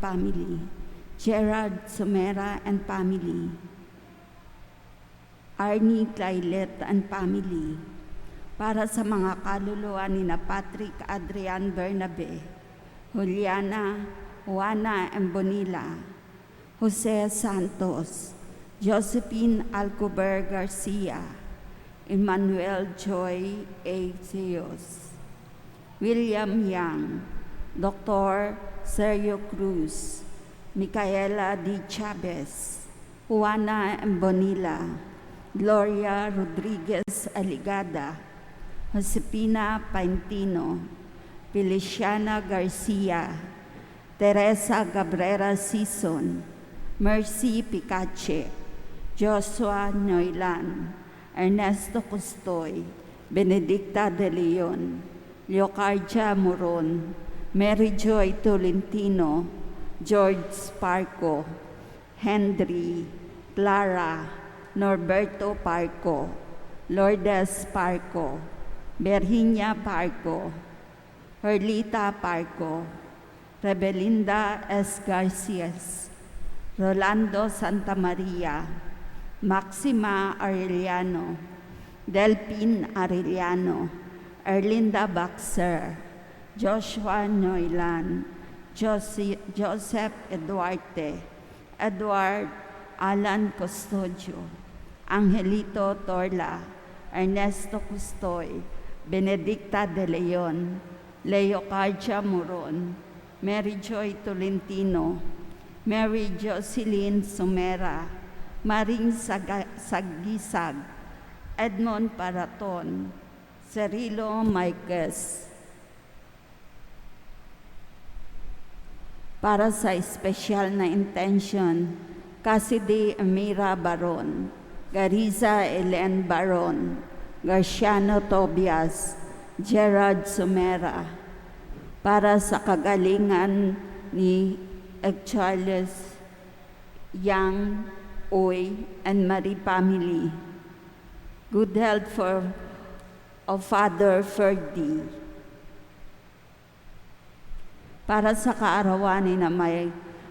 family, Gerard Sumera and family, Arnie Clailet and family, para sa mga kaluluwa ni na Patrick Adrian Bernabe, Juliana Juana Embonilla, Jose Santos, Josephine Alcober Garcia, Emmanuel Joy A. Zeus, William Yang, Dr. Sergio Cruz, Micaela D. Chavez, Juana Embonilla, Gloria Rodriguez Aligada, Josepina Paintino, Feliciana Garcia, Teresa Cabrera Sison, Mercy Picache, Joshua Noylan, Ernesto Custoy, Benedicta De Leon, Leocardia Moron, Mary Joy Tolentino, George Parco, Henry, Clara, Norberto Parco, Lourdes Parco, Virginia Parco, Herlita Parco, Rebelinda S. Garcias, Rolando Santa Maria, Maxima Arellano, Delpin Arellano, Erlinda Baxter, Joshua Noylan, Joseph Eduarte, Edward Alan Custodio, Angelito Torla, Ernesto Custoy, Benedicta De Leon, Leocardia Moron, Mary Joy Tolentino, Mary Jocelyn Sumera, Maring Sagisag, Edmond Paraton, Cirilo Maiques. Para sa espesyal na intention, Cassidy Emira Baron, Gariza Elen Baron, Garciano Tobias, Gerard Sumera, para sa kagalingan ni Charles Yang Oy and Marie family. Good health of Father Ferdy. Para sa kaarawan ni na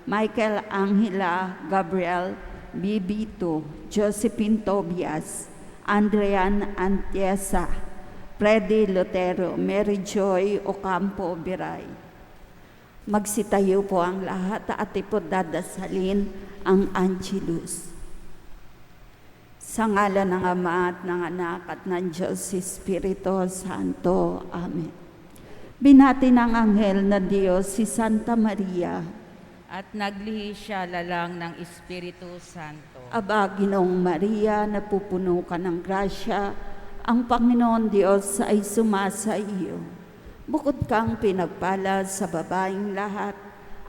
Michael Angela Gabriel Bibito, Josephine Tobias, Andrean Antiesa, Freddy Lotero, Mary Joy Ocampo Biray. Magsitayo po ang lahat at ipodadasalin ang Angelus. Sa ngalan ng Ama at ng Anak at ng Diyos Espiritu Santo. Amen. Binati ng anghel na Diyos si Santa Maria. At naglihi siya lalang ng Espiritu Santo. Aba, Ginoong Maria, napupuno ka ng grasya, ang Panginoon Diyos ay sumasa iyo. Bukod kang pinagpala sa babaeng lahat,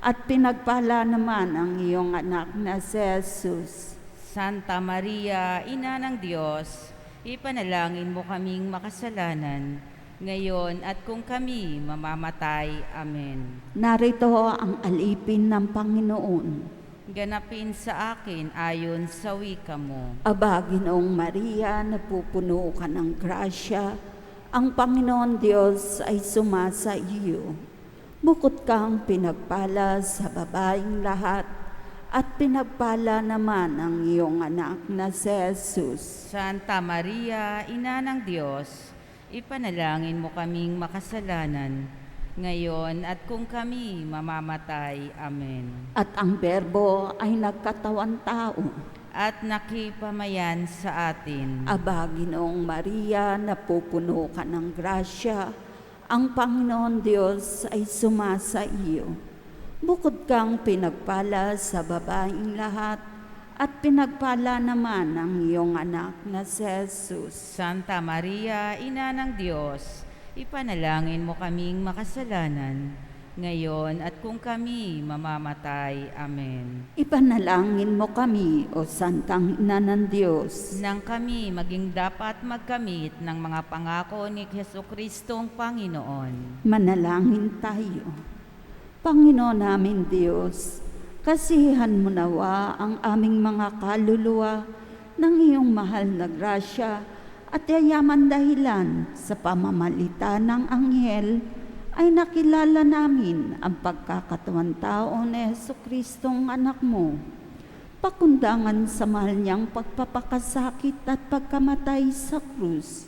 at pinagpala naman ang iyong anak na si Jesus. Santa Maria, Ina ng Diyos, ipanalangin mo kaming makasalanan, ngayon at kung kami mamamatay. Amen. Narito ang alipin ng Panginoon. Ganapin sa akin ayon sa wika mo. Aba, Ginoong Maria, napupuno ka ng grasya, ang Panginoon Diyos ay sumasa iyo. Bukod kang pinagpala sa babaeng lahat, at pinagpala naman ang iyong anak na si Jesus. Santa Maria, Ina ng Diyos, ipanalangin mo kaming makasalanan, ngayon at kung kami mamamatay. Amen. At ang Berbo ay nagkatawan tao, at nakipamayan sa atin. Aba, Ginoong Maria, napupuno ka ng grasya, ang Panginoon Diyos ay sumasa iyo. Bukod kang pinagpala sa babaeng lahat, at pinagpala naman ang iyong anak na si Jesus. Santa Maria, Ina ng Diyos, ipanalangin mo kaming makasalanan, ngayon at kung kami mamamatay. Amen. Ipanalangin mo kami, O Santang Ina ng Diyos, nang kami maging dapat magkamit ng mga pangako ni Jesucristong Panginoon. Manalangin tayo. Panginoon namin Diyos, kasihan mo nawa ang aming mga kaluluwa ng iyong mahal na grasya at yayaman dahilan sa pamamalita ng anghel ay nakilala namin ang pagkakatawan tao ni Jesucristong anak mo. Pakundangan sa mahal niyang pagpapakasakit at pagkamatay sa krus,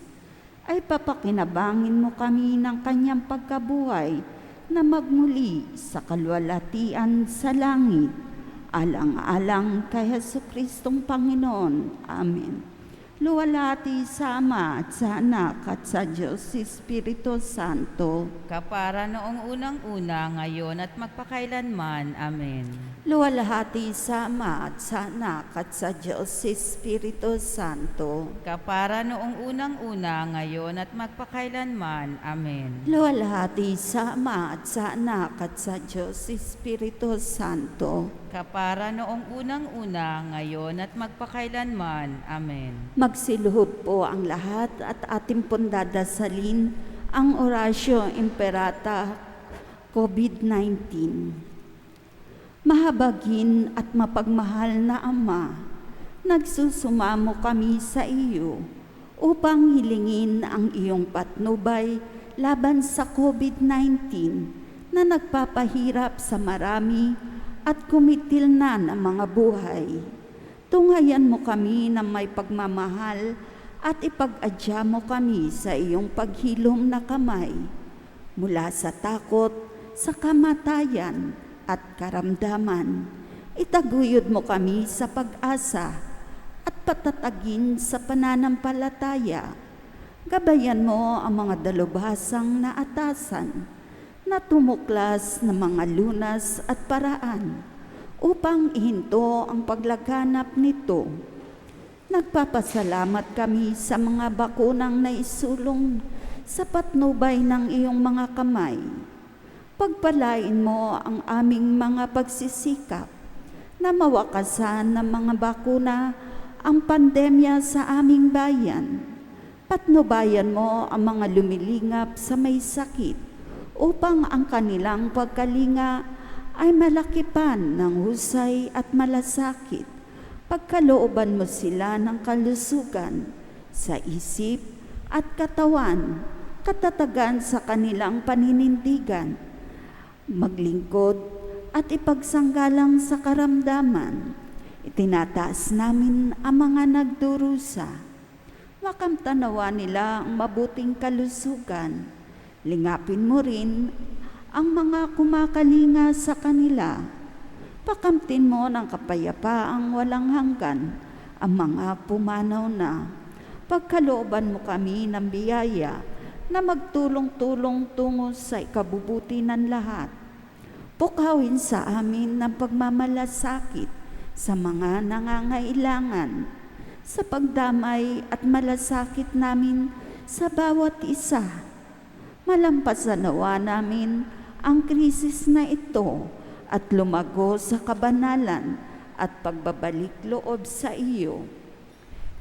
ay papakinabangin mo kami ng kanyang pagkabuhay na magmuli sa kalwalhatian sa langit, alang-alang kay Jesucristong Panginoon. Amen. Luwalhati sa Ama at sa Anak at sa Diyos Espiritu Santo. Kapara noong unang-una, ngayon at magpakailanman. Amen. Luwalhati sa Ama at sa Anak at sa Diyos Espiritu Santo. Kapara noong unang-una, ngayon at magpakailanman. Amen. Luwalhati sa Ama at sa Anak at sa Diyos Espiritu Santo. Kapara noong unang-una, ngayon at magpakailanman. Amen. Magsiluhod po ang lahat at ating pong dadasalin ang Oratio Imperata COVID-19. Mahabagin at mapagmahal na Ama, nagsusumamo kami sa iyo upang hilingin ang iyong patnubay laban sa COVID-19 na nagpapahirap sa marami at kumitil na ng mga buhay. Tunghayan mo kami na may pagmamahal at ipag-adya mo kami sa iyong paghilom na kamay mula sa takot, sa kamatayan at karamdaman. Itaguyod mo kami sa pag-asa at patatagin sa pananampalataya. Gabayan mo ang mga dalubhasang naatasan na tumuklas ng mga lunas at paraan upang ihinto ang paglaganap nito. Nagpapasalamat kami sa mga bakunang naisulong sa patnubay ng iyong mga kamay. Pagpalain mo ang aming mga pagsisikap na mawakasan ng mga bakuna ang pandemya sa aming bayan. Patnubayan mo ang mga lumilingap sa may sakit upang ang kanilang pagkalinga ay malakipan ng husay at malasakit. Pagkalooban mo sila ng kalusugan sa isip at katawan, katatagan sa kanilang paninindigan, maglingkod at ipagsanggalang sa karamdaman. Itinataas namin ang mga nagdurusa. Makamtanawa nila ang mabuting kalusugan. Lingapin mo rin ang mga kumakalinga sa kanila. Pakamtin mo ng kapayapaang walang hanggan ang mga pumanaw na. Pagkalooban mo kami ng biyaya na magtulong-tulong tungo sa ikabubuti ng lahat. Pukawin sa amin ng pagmamalasakit sa mga nangangailangan, sa pagdamay at malasakit namin sa bawat isa. Malampasan nawa namin ang krisis na ito at lumago sa kabanalan at pagbabalik loob sa iyo.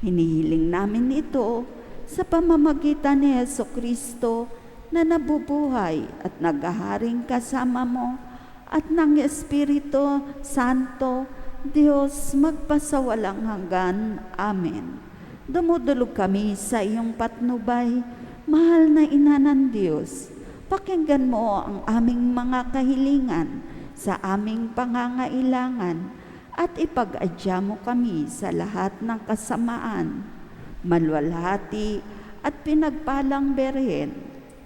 Hinihiling namin ito sa pamamagitan ni Jesucristo na nabubuhay at naghaharing kasama mo at ng Espiritu Santo, Diyos magpasawalang hanggan. Amen. Dumudulog kami sa iyong patnubay, mahal na Ina ng Diyos. Pakinggan mo ang aming mga kahilingan sa aming pangangailangan at ipag-adya mo kami sa lahat ng kasamaan. Malwalhati at pinagpalang Berhen.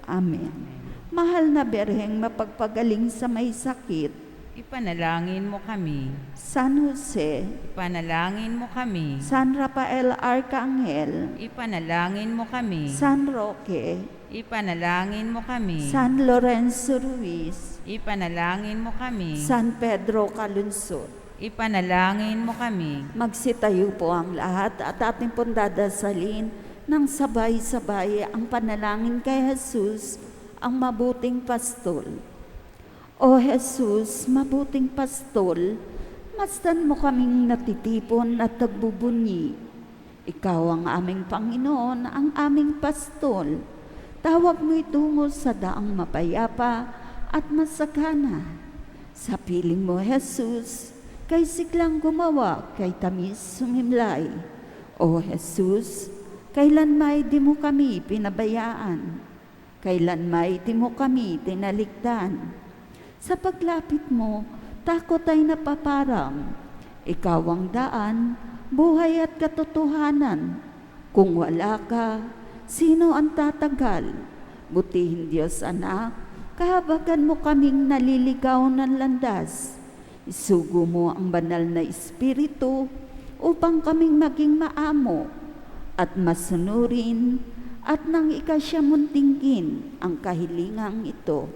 Amen. Mahal na Berheng mapagpagaling sa may sakit, Ipanalangin mo kami. San Jose, Ipanalangin mo kami. San Rafael Arcangel, Ipanalangin mo kami. San Roque, Ipanalangin mo kami. San Lorenzo Ruiz, Ipanalangin mo kami. San Pedro Calungsod. Ipanalangin mo kami. Magsitayo po ang lahat at ating pong dadasalin ng sabay-sabay ang panalangin kay Jesus, ang mabuting pastol. O Jesus, mabuting pastol, masdan mo kaming natitipon at nagbubunyi. Ikaw ang aming Panginoon, ang aming pastol. Tawag mo itungo sa daang mapayapa at masagana. Sa piling mo, Jesus, kay siglang gumawa, kay tamis sumimlay. O Jesus, kailan may di mo kami pinabayaan. kailan may di mo kami tinalikdan. Sa paglapit mo, takot ay napaparang. Ikaw ang daan, buhay at katotohanan. Kung wala ka, sino ang tatagal? Butihin Diyos anak, kahabagan mo kaming naliligaw ng landas. Isugo mo ang banal na Espiritu upang kaming maging maamo at masunurin at nang ikasya mong dinggin ang kahilingang ito.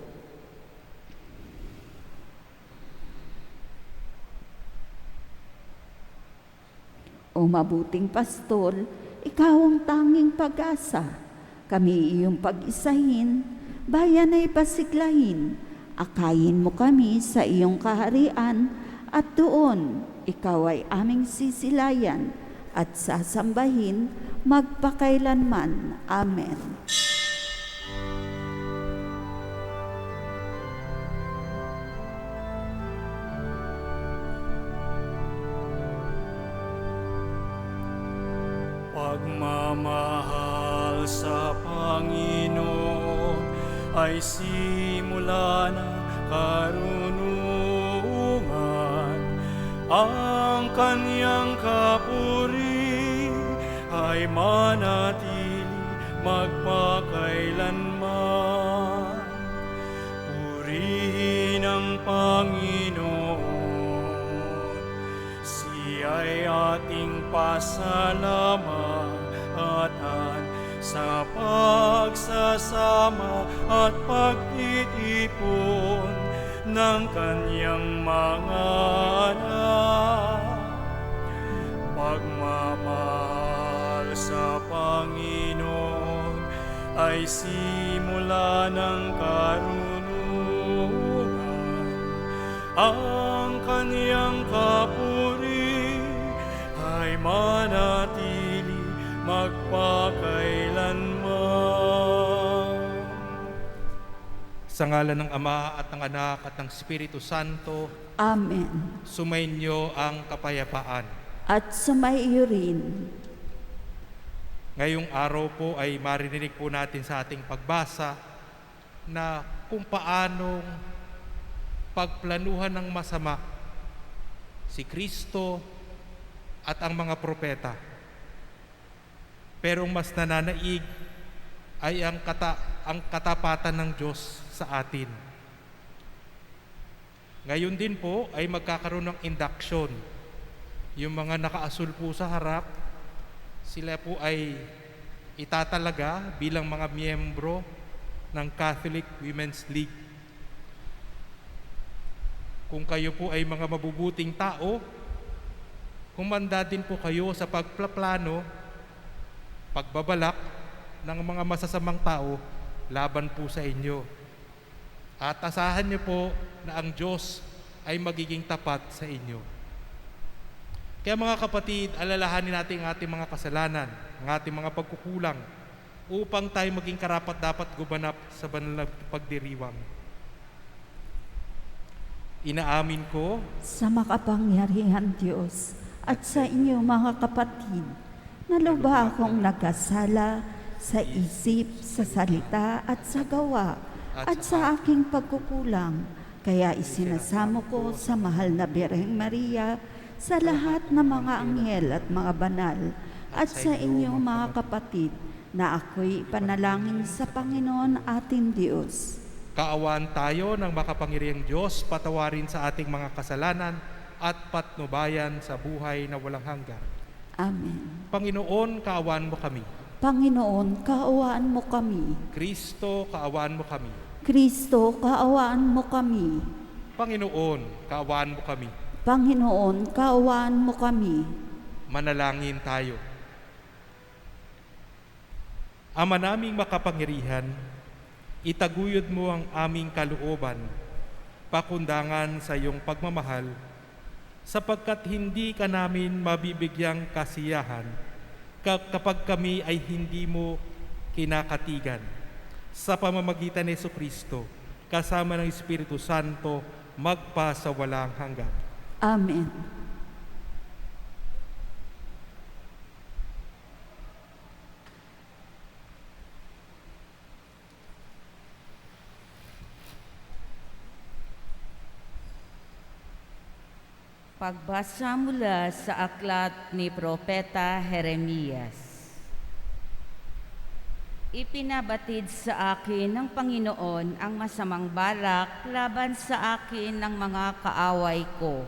O mabuting pastol, ikaw ang tanging pag-asa. Kami iyong pag-isahin, bayan ay pasiglahin. Akayin mo kami sa iyong kaharian at doon ikaw ay aming sisilayan at sasambahin magpakailanman. Amen. Pagmamahal sa Panginoon ay simula ng karunungan. Ang kanyang kapuri ay manatili magpakailanman. Purihin ang Panginoon, siya'y ating pasalamatan sa pagsasama at pagtitipon ng kanyang mga anak. Pagmamahal sa Panginoon ay simula ng karunungan. Ang kanyang kapuri ay manatili magpakailanman. Sa ngalan ng Ama at ng Anak at ng Espiritu Santo, Amen. sumainyo ang kapayapaan. At sumaiyo rin. Ngayong araw po ay maririnig po natin sa ating pagbasa na kung paanong pagplanuhan ng masama si Kristo at ang mga propeta. Pero mas nananaig ay ang katapatan ng Diyos sa atin. Ngayon din po ay magkakaroon ng induction. Yung mga nakaasul po sa harap, sila po ay itatalaga bilang mga miyembro ng Catholic Women's League. Kung kayo po ay mga mabubuting tao, kumanda din po kayo sa pagplaplano, pagbabalak ng mga masasamang tao laban po sa inyo. At asahan niyo po na ang Diyos ay magiging tapat sa inyo. Kaya mga kapatid, alalahanin natin ang ating mga kasalanan, ang ating mga pagkukulang, upang tayo maging karapat-dapat gumanap sa banal na pagdiriwang. Inaamin ko Sa makapangyarihan Diyos at sa inyo mga kapatid, na lubha akong nagkasala sa isip, sa salita at sa gawa at sa aking pagkukulang. Kaya isinasamo ko sa mahal na Birheng Maria, sa lahat ng mga anghel at mga banal, at sa inyo mga kapatid, na ako'y panalangin sa Panginoon ating Diyos. kaawaan tayo ng makapangyarihang Diyos, patawarin sa ating mga kasalanan at patnubayan sa buhay na walang hanggan. Amen. Panginoon, kaawaan mo kami. Panginoon, kaawaan mo kami. Kristo, kaawaan mo kami. Kristo, kaawaan mo kami. Panginoon, kaawaan mo kami. Panginoon, kaawaan mo kami. Manalangin tayo. Ama naming makapangyarihan, itaguyod mo ang aming kalooban, pakundangan sa iyong pagmamahal, sapagkat hindi ka namin mabibigyang kasiyahan kapag kami ay hindi mo kinakatigan. Sa pamamagitan ni Jesucristo, kasama ng Espiritu Santo, magpa sa walang hanggan. Amen. Pagbasa mula sa aklat ni Propeta Jeremias. Ipinabatid sa akin ng Panginoon ang masamang balak laban sa akin ng mga kaaway ko.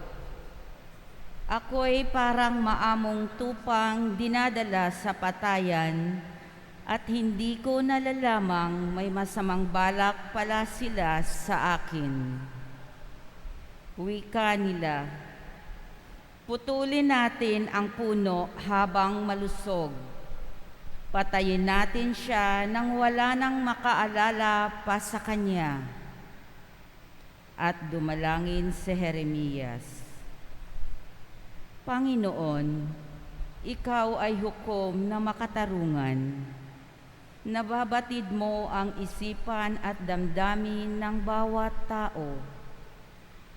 Ako'y parang maamong tupang dinadala sa patayan at hindi ko nalalamang may masamang balak pala sila sa akin. Wika nila, putulin natin ang puno habang malusog. Patayin natin siya nang wala nang makaalala pa sa kanya. At dumalangin si Jeremias. Panginoon, ikaw ay hukom na makatarungan. Nababatid mo ang isipan at damdamin ng bawat tao.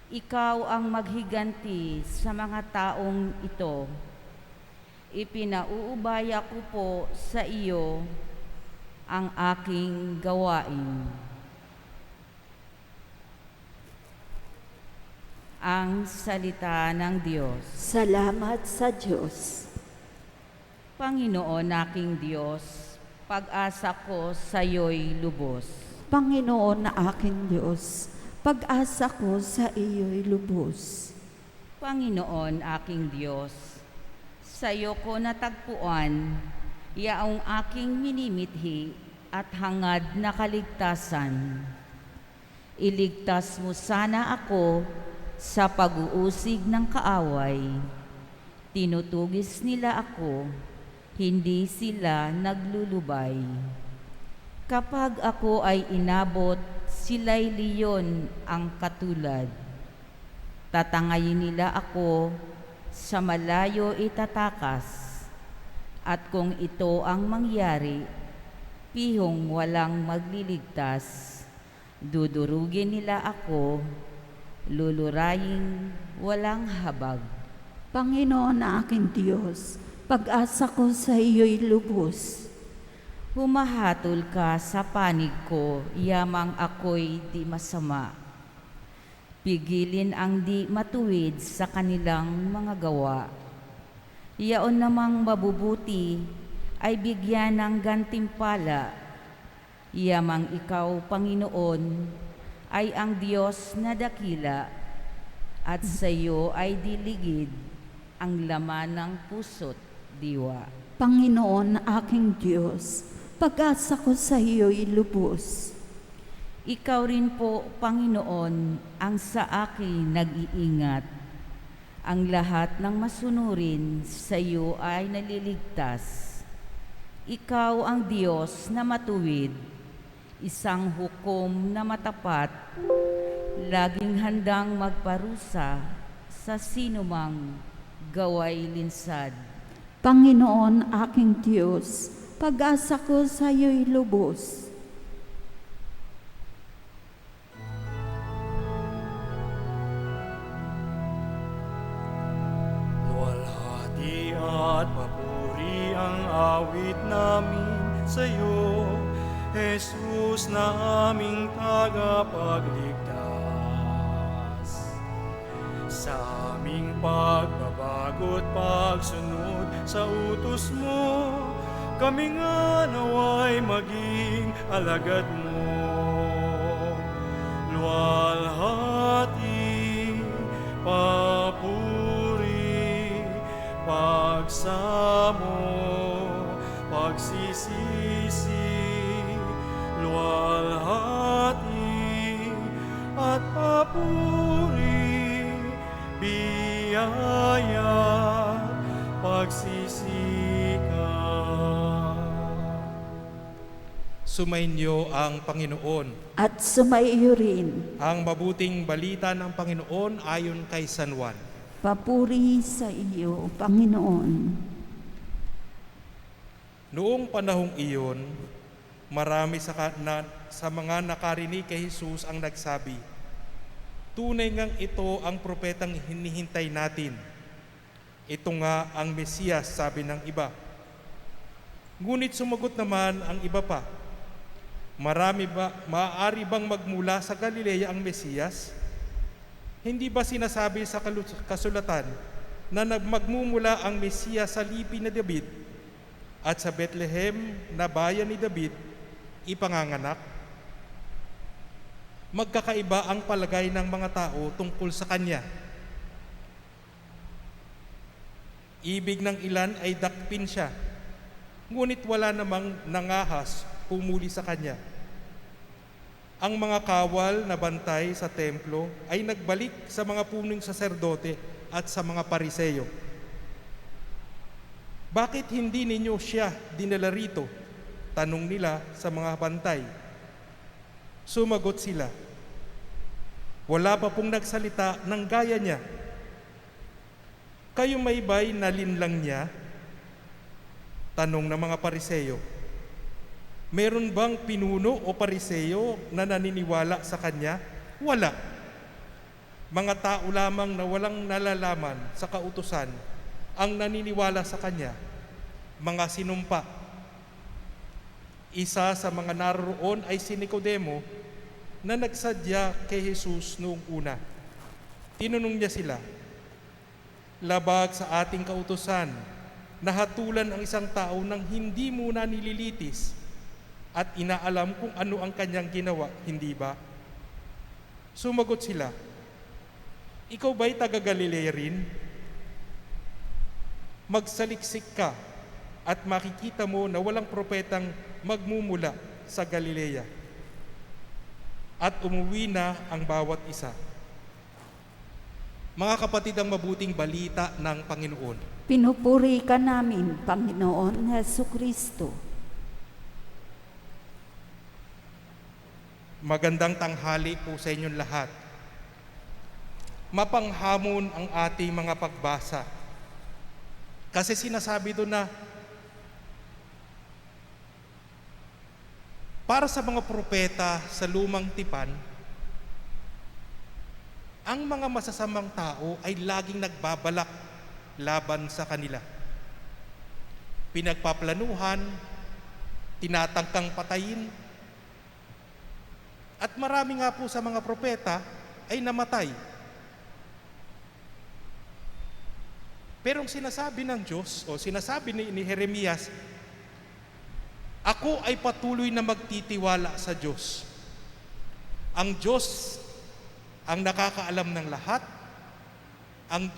Ikaw ang maghiganti sa mga taong ito. Ipinauubaya ko po sa iyo ang aking gawain. Ang salita ng Diyos. Salamat sa Diyos. Panginoon aking Diyos, pag-asa ko sa iyo'y lubos. Panginoon na aking Diyos, pag-asa ko sa iyo'y lubos. Panginoon aking Diyos, sa iyo ko natagpuan, yaong aking minimithi at hangad na kaligtasan. Iligtas mo sana ako sa pag-uusig ng kaaway. Tinutugis nila ako, hindi sila naglulubay. Kapag ako ay inabot, sila'y leyon ang katulad. Tatangayin nila ako, sa malayo itatakas. At kung ito ang mangyari, pihong walang magliligtas. Dudurugin nila ako, luluraying walang habag. Panginoon na aking Diyos, pag-asa ko sa iyo'y lubos. Humahatol ka sa panig ko, yamang ako'y di masama. Pigilin ang di matuwid sa kanilang mga gawa. Yaon namang mabubuti ay bigyan ng gantimpala. Yamang ikaw, Panginoon, ay ang Diyos na dakila at sa iyo ay diligid ang laman ng puso't diwa. Panginoon na aking Diyos, pag-asa ko sa iyo'y lubos. Ikaw rin po, Panginoon, ang sa akin nag-iingat. Ang lahat ng masunurin sa iyo ay naliligtas. Ikaw ang Diyos na matuwid, isang hukom na matapat, laging handang magparusa sa sinumang gaway linsad. Panginoon aking Diyos, pag-asa ko sa iyo'y lubos. Luwalhati at papuri ang awit namin sa iyo, Jesus na aming tagapagligtas. Sa aming pagbabago't pagsunod sa utos mo, kami nga naway maging alagad mo. Luwalhati, papuri, pagsamo, pagsisisi, luwalhati at papuri, biyaya, pagsisika. Sumainyo ang Panginoon. At sumaiyo rin, Ang mabuting balita ng Panginoon ayon kay San Juan. papuri sa iyo, Panginoon. Noong panahong iyon, marami sa mga nakarinig kay Jesus ang nagsabi, "Tunay ngang ito ang propetang hinihintay natin. Ito nga ang Mesiyas," sabi ng iba. Ngunit sumagot naman ang iba pa, "Maaari bang magmula sa Galilea ang Mesiyas? Hindi ba sinasabi sa kasulatan na magmumula ang Mesiyas sa lipi ni David at sa Bethlehem na bayan ni David ipanganganak? Magkakaiba ang palagay ng mga tao tungkol sa kanya. Ibig ng ilan ay dakpin siya, ngunit wala namang nangahas pumuli sa kanya. Ang mga kawal na bantay sa templo ay nagbalik sa mga punong saserdote at sa mga pariseyo. Bakit hindi ninyo siya dinala rito? Tanong nila sa mga bantay. Sumagot sila, wala pa pong nagsalita ng gaya niya. Kayo may ba'y nalinlang niya? Tanong ng mga pariseyo. Meron bang pinuno o pariseyo na naniniwala sa kanya? Wala. Mga tao lamang na walang nalalaman sa kautusan ang naniniwala sa kanya, mga sinumpa. Isa sa mga naroon ay si Nicodemo na nagsadya kay Jesus noong una. Tinanong niya sila, labag sa ating kautusan na hatulan ang isang tao nang hindi muna nililitis at inaalam kung ano ang kanyang ginawa, hindi ba? Sumagot sila, ikaw ba'y taga-Galilea rin? Magsaliksik ka at makikita mo na walang propetang magmumula sa Galilea. At umuwi na ang bawat isa. Mga kapatid, ang mabuting balita ng Panginoon. Pinupuri ka namin, Panginoon Hesukristo. Magandang tanghali po sa inyong lahat. Mapanghamon ang ating mga pagbasa. Kasi sinasabi doon na para sa mga propeta sa lumang tipan, ang mga masasamang tao ay laging nagbabalak laban sa kanila. Pinagpaplanuhan, tinatangkang patayin, at marami nga po sa mga propeta ay namatay. Pero ang sinasabi ng Diyos, o sinasabi ni Jeremias, ako ay patuloy na magtitiwala sa Diyos. Ang Diyos ang nakakaalam ng lahat.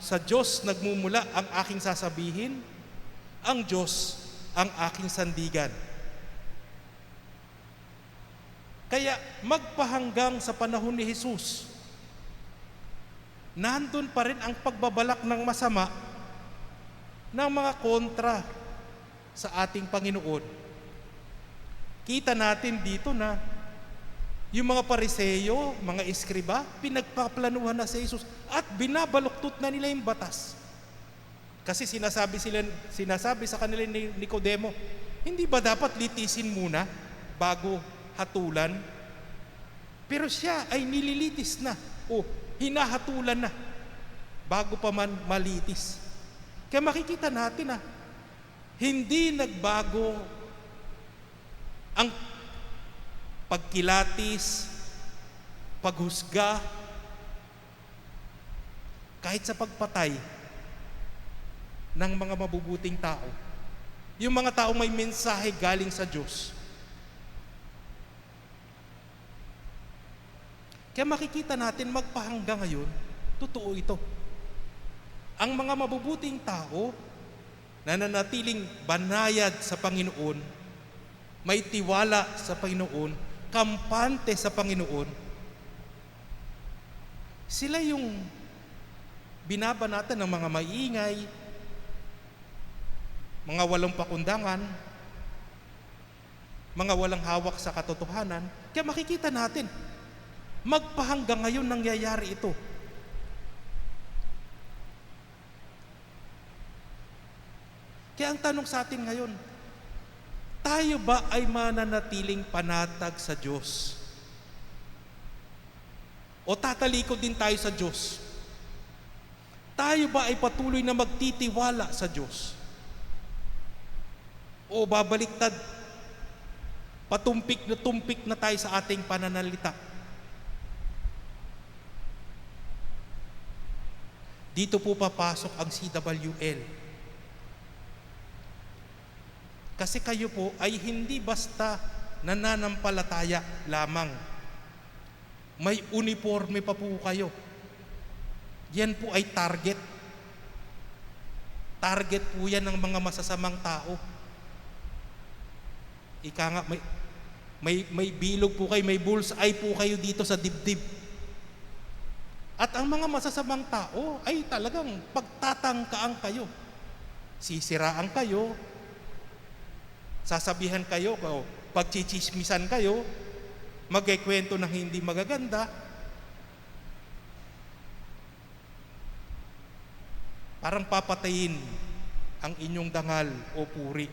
Sa Diyos nagmumula ang aking sasabihin. Ang Diyos ang aking sandigan. Kaya magpahanggang sa panahon ni Jesus, nandun pa rin ang pagbabalak ng masama ng mga kontra sa ating Panginoon. Kita natin dito na yung mga pariseyo, mga eskriba, pinagpaplanuhan na si Jesus at binabaluktot na nila yung batas. Kasi sinasabi sa kanila ni Nicodemo, hindi ba dapat litisin muna bago hatulan? Pero siya ay nililitis na o hinahatulan na bago pa man malitis. Kaya makikita natin na hindi nagbago ang pagkilatis, paghusga, kahit sa pagpatay ng mga mabubuting tao. Yung mga tao may mensahe galing sa Diyos. Kaya makikita natin magpahanggang ngayon, totoo ito. Ang mga mabubuting tao na nanatiling banayad sa Panginoon, may tiwala sa Panginoon, kampante sa Panginoon, sila yung binabanatan ng mga maingay, mga walang pakundangan, mga walang hawak sa katotohanan. Kaya makikita natin, magpahanggang ngayon nangyayari ito. Kaya ang tanong sa atin ngayon, tayo ba ay mananatiling panatag sa Diyos? O tatalikod din tayo sa Diyos? Tayo ba ay patuloy na magtitiwala sa Diyos? O babaliktad, tumpik na tayo sa ating pananalita? dito po papasok ang CWL. Kasi kayo po ay hindi basta nananampalataya lamang. May uniforme pa po kayo. Yan po ay target. Target po yan ng mga masasamang tao. Ika nga, may bilog po kayo, may bullseye po kayo dito sa dibdib. At ang mga masasamang tao ay talagang pagtatangkaan kayo. Sisiraan kayo, sasabihan kayo, pagchichismisan kayo, magkikwento ng hindi magaganda, parang papatayin ang inyong dangal o puri.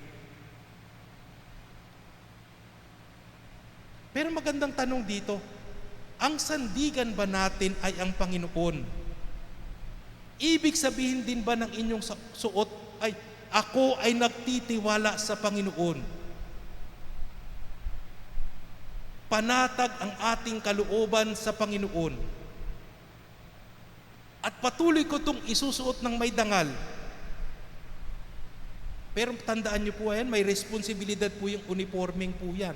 Pero magandang tanong dito, ang sandigan ba natin ay ang Panginoon? Ibig sabihin din ba ng inyong suot ay ako ay nagtitiwala sa Panginoon? Panatag ang ating kalooban sa Panginoon. At patuloy ko itong isusuot ng may dangal. Pero tandaan niyo po yan, may responsibilidad po yung uniforming po yan.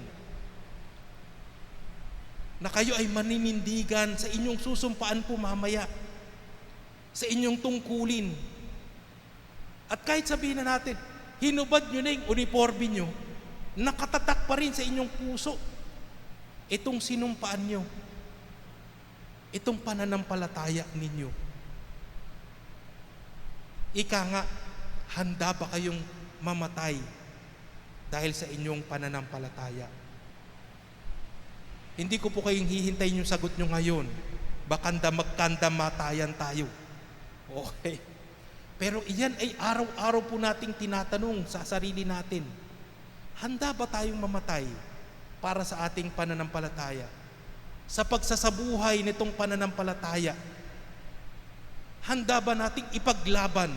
Na kayo ay maninindigan sa inyong susumpaan po mamaya. Sa inyong tungkulin. At kahit sabihin na natin, hinubad nyo na yung uniforme nyo, nakatatak pa rin sa inyong puso itong sinumpaan nyo, itong pananampalataya ninyo. Ika nga, handa ba kayong mamatay dahil sa inyong pananampalataya? Hindi ko po kayong hihintayin yung sagot nyo ngayon. Baka magkandamatayan tayo. Okay. Pero iyan ay araw-araw po nating tinatanong sa sarili natin. Handa ba tayong mamatay para sa ating pananampalataya? Sa pagsasabuhay nitong pananampalataya, handa ba nating ipaglaban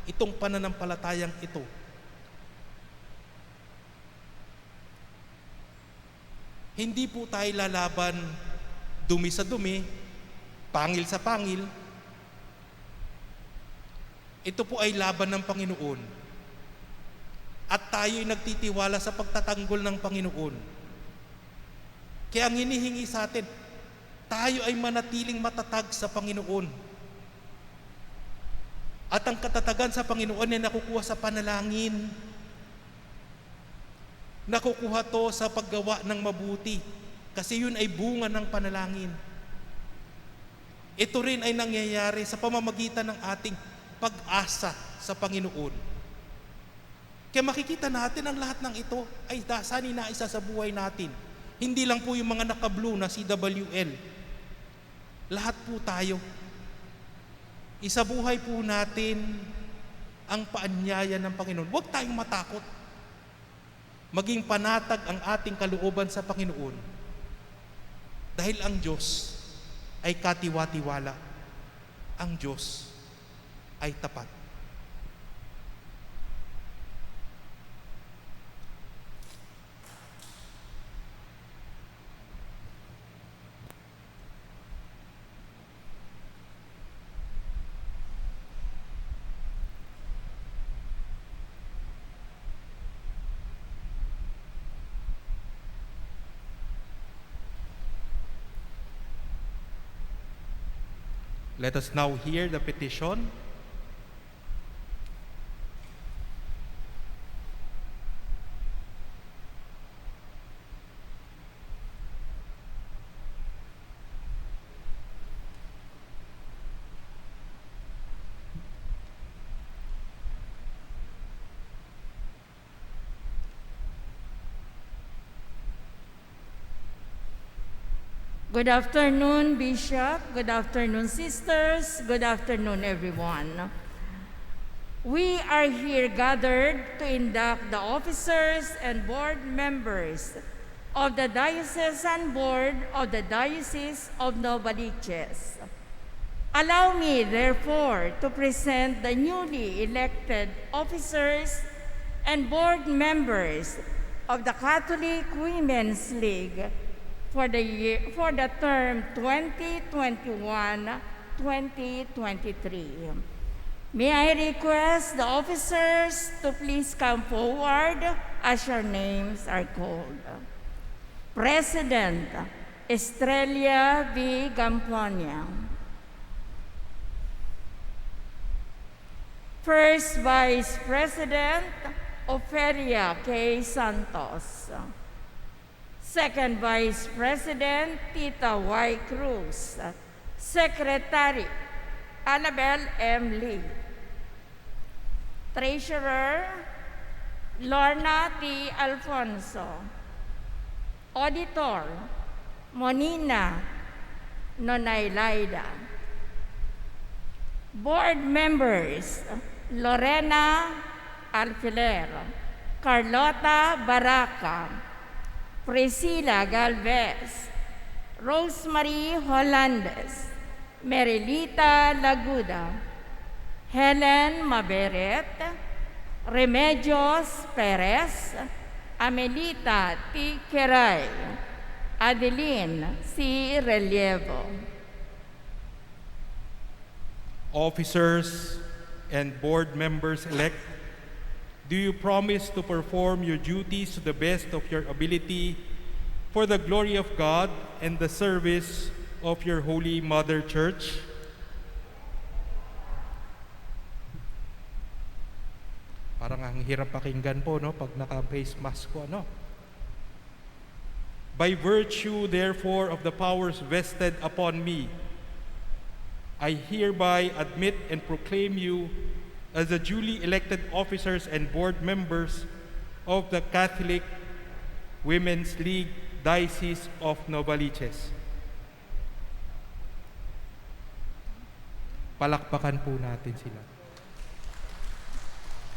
itong pananampalatayang ito? Hindi po tayo lalaban dumi sa dumi, pangil sa pangil. Ito po ay laban ng Panginoon. At tayo'y nagtitiwala sa pagtatanggol ng Panginoon. Kaya ang hinihingi sa atin, tayo ay manatiling matatag sa Panginoon. At ang katatagan sa Panginoon ay nakukuha sa panalangin. Nakukuha to sa paggawa ng mabuti. Kasi yun ay bunga ng panalangin. Ito rin ay nangyayari sa pamamagitan ng ating pag-asa sa Panginoon. Kaya makikita natin ang lahat ng ito ay dasanin na isa sa buhay natin. Hindi lang po yung mga naka-blue na CWL. Lahat po tayo. Isabuhay po natin ang paanyaya ng Panginoon. Huwag tayong matakot. Maging panatag ang ating kalooban sa Panginoon. Dahil ang Diyos ay katiwa-tiwala. Ang Diyos ay tapat. Let us now hear the petition. Good afternoon, Bishop. Good afternoon, sisters. Good afternoon, everyone. We are here gathered to induct the officers and board members of the Diocesan Board of the Diocese of Novaliches. Allow me, therefore, to present the newly elected officers and board members of the Catholic Women's League for the term 2021 2023. May I request the officers to please come forward as your names are called. President Estrella V. Gamponia. First Vice President Ofelia K. Santos. Second Vice President Tita Y. Cruz. Secretary Annabel M. Lee. Treasurer Lorna T. Alfonso. Auditor Monina Nonay Laida. Board members Lorena Alfiler, Carlota Baraca, Priscilla Galvez, Rosemary Hollandes, Merilita Laguda, Helen Maberet, Remedios Perez, Amelita T. Queray, Adeline C. Relievo. Officers and board members-elect, do you promise to perform your duties to the best of your ability for the glory of God and the service of your Holy Mother Church? Parang ang hirap pakinggan po, no, pag naka-face mask ko, ano? By virtue, therefore, of the powers vested upon me, I hereby admit and proclaim you as the duly elected officers and board members of the Catholic Women's League Diocese of Novaliches. Palakpakan po natin sila.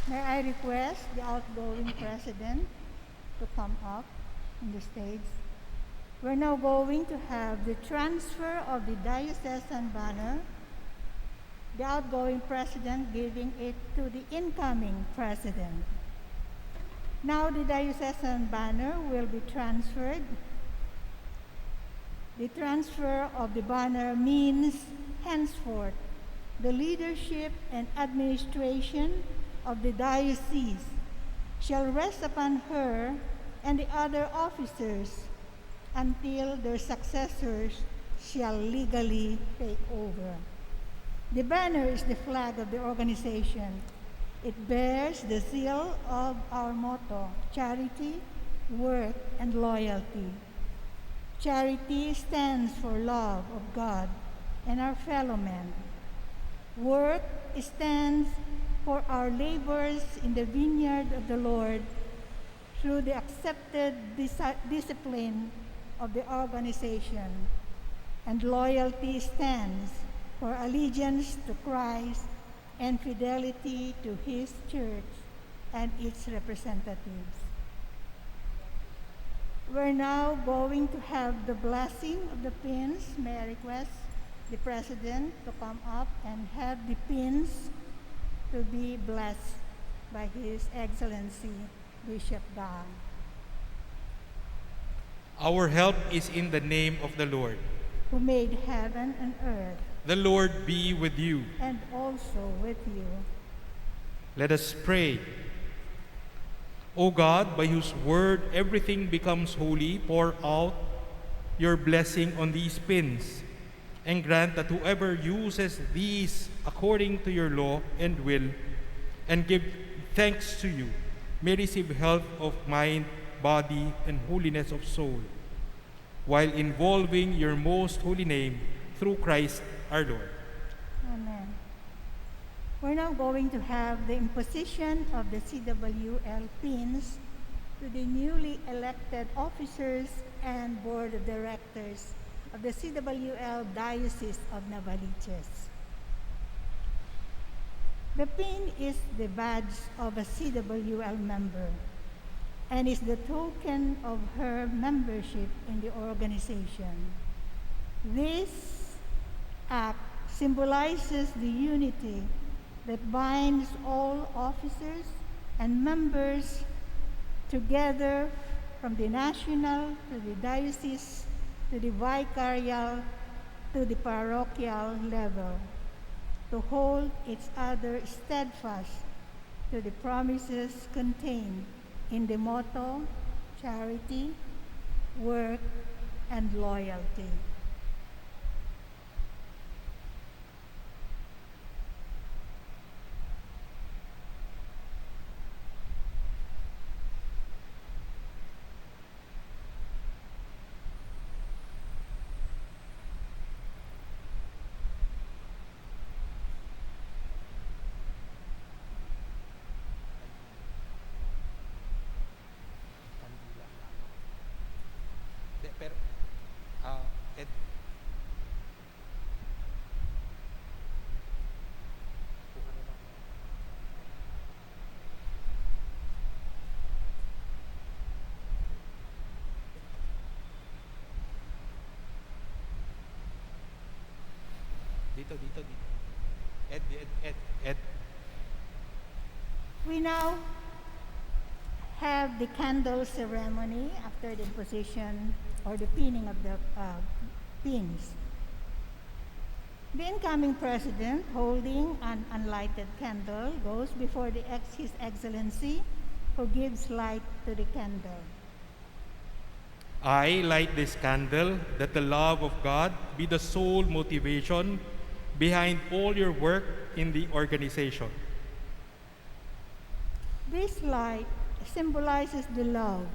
May I request the outgoing president to come up on the stage. We're now going to have the transfer of the diocesan banner, the outgoing president giving it to the incoming president. Now the diocesan banner will be transferred. The transfer of the banner means henceforth the leadership and administration of the diocese shall rest upon her and the other officers until their successors shall legally take over. The banner is the flag of the organization. It bears the seal of our motto, charity, work, and loyalty. Charity stands for love of God and our fellow men. Work stands for our labors in the vineyard of the Lord through the accepted discipline of the organization. And loyalty stands for allegiance to Christ and fidelity to His church and its representatives. We're now going to have the blessing of the pins. May I request the President to come up and have the pins to be blessed by His Excellency Bishop Dang. Our help is in the name of the Lord. Who made heaven and earth, The Lord be with you. and also with you. Let us pray. O God, by whose word everything becomes holy, pour out your blessing on these pins, and grant that whoever uses these according to your law and will, and give thanks to you, may receive health of mind, body, and holiness of soul, while involving your most holy name through Christ our Lord. Amen. We're now going to have the imposition of the CWL pins to the newly elected officers and board of directors of the CWL Diocese of Novaliches. The pin is the badge of a CWL member and is the token of her membership in the organization. This act symbolizes the unity that binds all officers and members together from the national to the diocese to the vicarial to the parochial level, to hold each other steadfast to the promises contained in the motto, charity, work, and loyalty. Pero, Ed, dito. Ed. We now have the candle ceremony after the imposition or the pinning of the pins. The incoming president, holding an unlighted candle, goes before His Excellency, who gives light to the candle. I light this candle that the love of God be the sole motivation behind all your work in the organization. This light symbolizes the love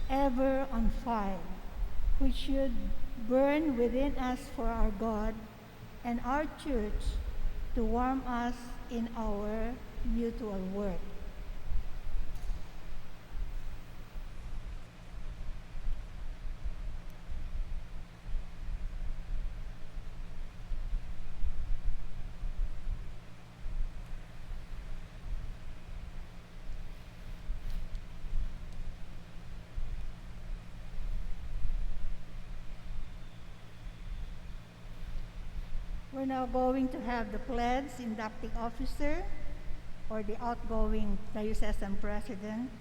ever on fire, which should burn within us for our God and our church to warm us in our mutual work. We're now going to have the pledge inducting officer or the outgoing diocesan president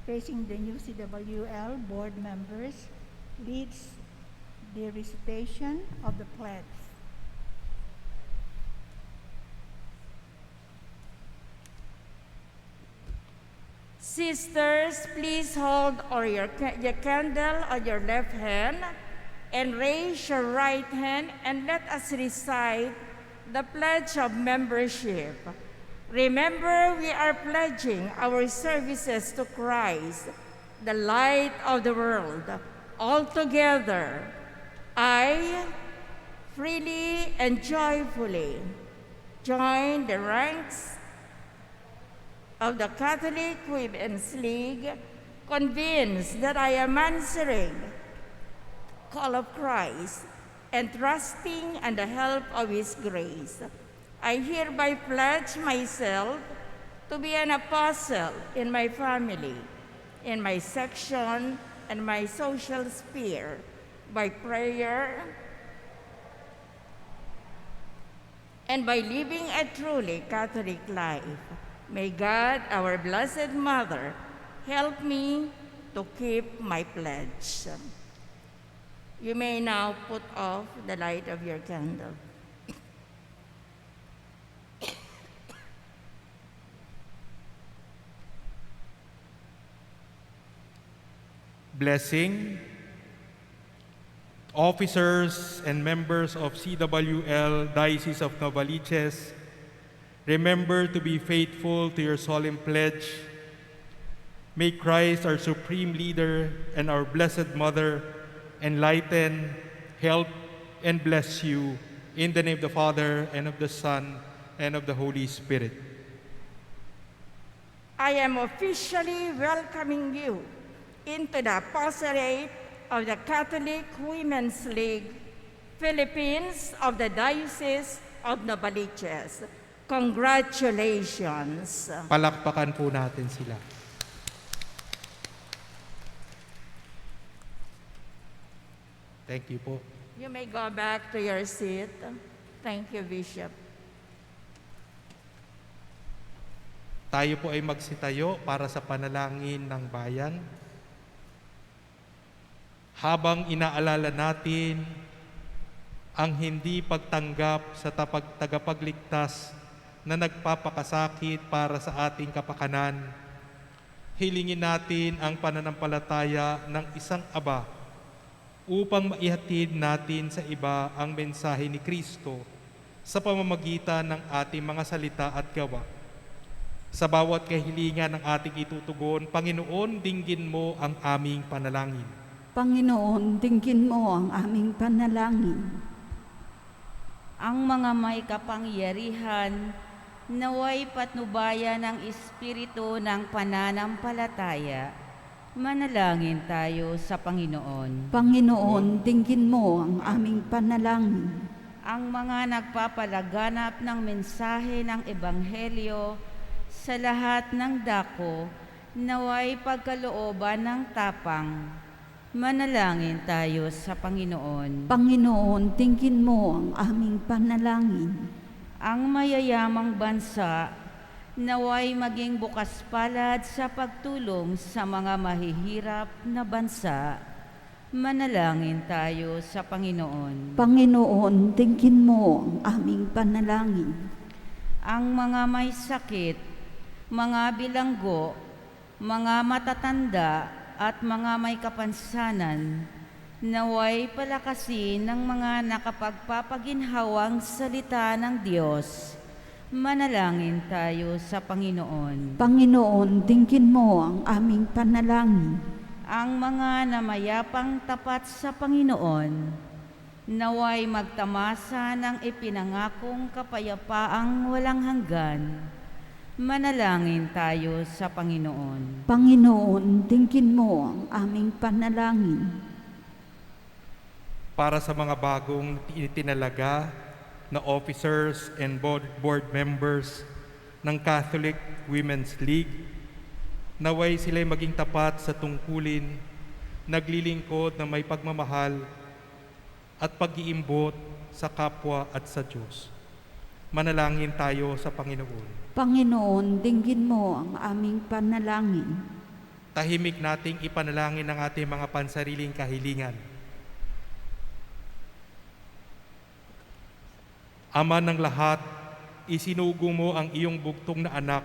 facing the new CWL board members leads the recitation of the pledge. Sisters, please hold your candle on your left hand and raise your right hand and let us recite the Pledge of Membership. Remember, we are pledging our services to Christ, the light of the world. All together, I freely and joyfully join the ranks of the Catholic Women's League, convinced that I am answering call of Christ and trusting in the help of His grace. I hereby pledge myself to be an apostle in my family, in my section, and my social sphere by prayer and by living a truly Catholic life. May God, our Blessed Mother, help me to keep my pledge. You may now put off the light of your candle. Blessing, officers and members of CWL Diocese of Novaliches, remember to be faithful to your solemn pledge. May Christ, our supreme leader and our Blessed Mother, enlighten, help, and bless you in the name of the Father, and of the Son, and of the Holy Spirit. I am officially welcoming you into the apostolate of the Catholic Women's League, Philippines of the Diocese of Novaliches. Congratulations. Palakpakan po natin sila. Thank you po. You may go back to your seat. Thank you, Bishop. Tayo po ay magsitayo para sa panalangin ng bayan. Habang inaalala natin ang hindi pagtanggap sa tagapagligtas na nagpapakasakit para sa ating kapakanan. Hilingin natin ang pananampalataya ng isang Ama upang maihatid natin sa iba ang mensahe ni Kristo sa pamamagitan ng ating mga salita at gawa. Sa bawat kahilingan ng ating itutugon, Panginoon, dinggin mo ang aming panalangin. Panginoon, dinggin mo ang aming panalangin. Ang mga may kapangyarihan, naway patnubayan ng Espiritu ng pananampalataya. Manalangin tayo sa Panginoon. Panginoon, dinggin mo ang aming panalangin. Ang mga nagpapalaganap ng mensahe ng Ebanghelyo sa lahat ng dako, naway pagkalooban ng tapang. Manalangin tayo sa Panginoon. Panginoon, dinggin mo ang aming panalangin. Ang mayayamang bansa, naway maging bukas palad sa pagtulong sa mga mahihirap na bansa. Manalangin tayo sa Panginoon. Panginoon, dinggin mo ang aming panalangin. Ang mga may sakit, mga bilanggo, mga matatanda at mga may kapansanan, naway palakasin ng mga nakapagpapaginhawang salita ng Diyos. Manalangin tayo sa Panginoon. Panginoon, dinggin mo ang aming panalangin. Ang mga namayapang tapat sa Panginoon, naway magtamasa ng ipinangakong kapayapaang walang hanggan. Manalangin tayo sa Panginoon. Panginoon, dinggin mo ang aming panalangin. Para sa mga bagong itinalaga na officers and board members ng Catholic Women's League, naway sila'y maging tapat sa tungkulin, naglilingkod na may pagmamahal at pag-iimbot sa kapwa at sa Diyos. Manalangin tayo sa Panginoon. Panginoon, dinggin mo ang aming panalangin. Tahimik nating ipanalangin ang ating mga pansariling kahilingan. Ama ng lahat, isinugo mo ang iyong bugtong na anak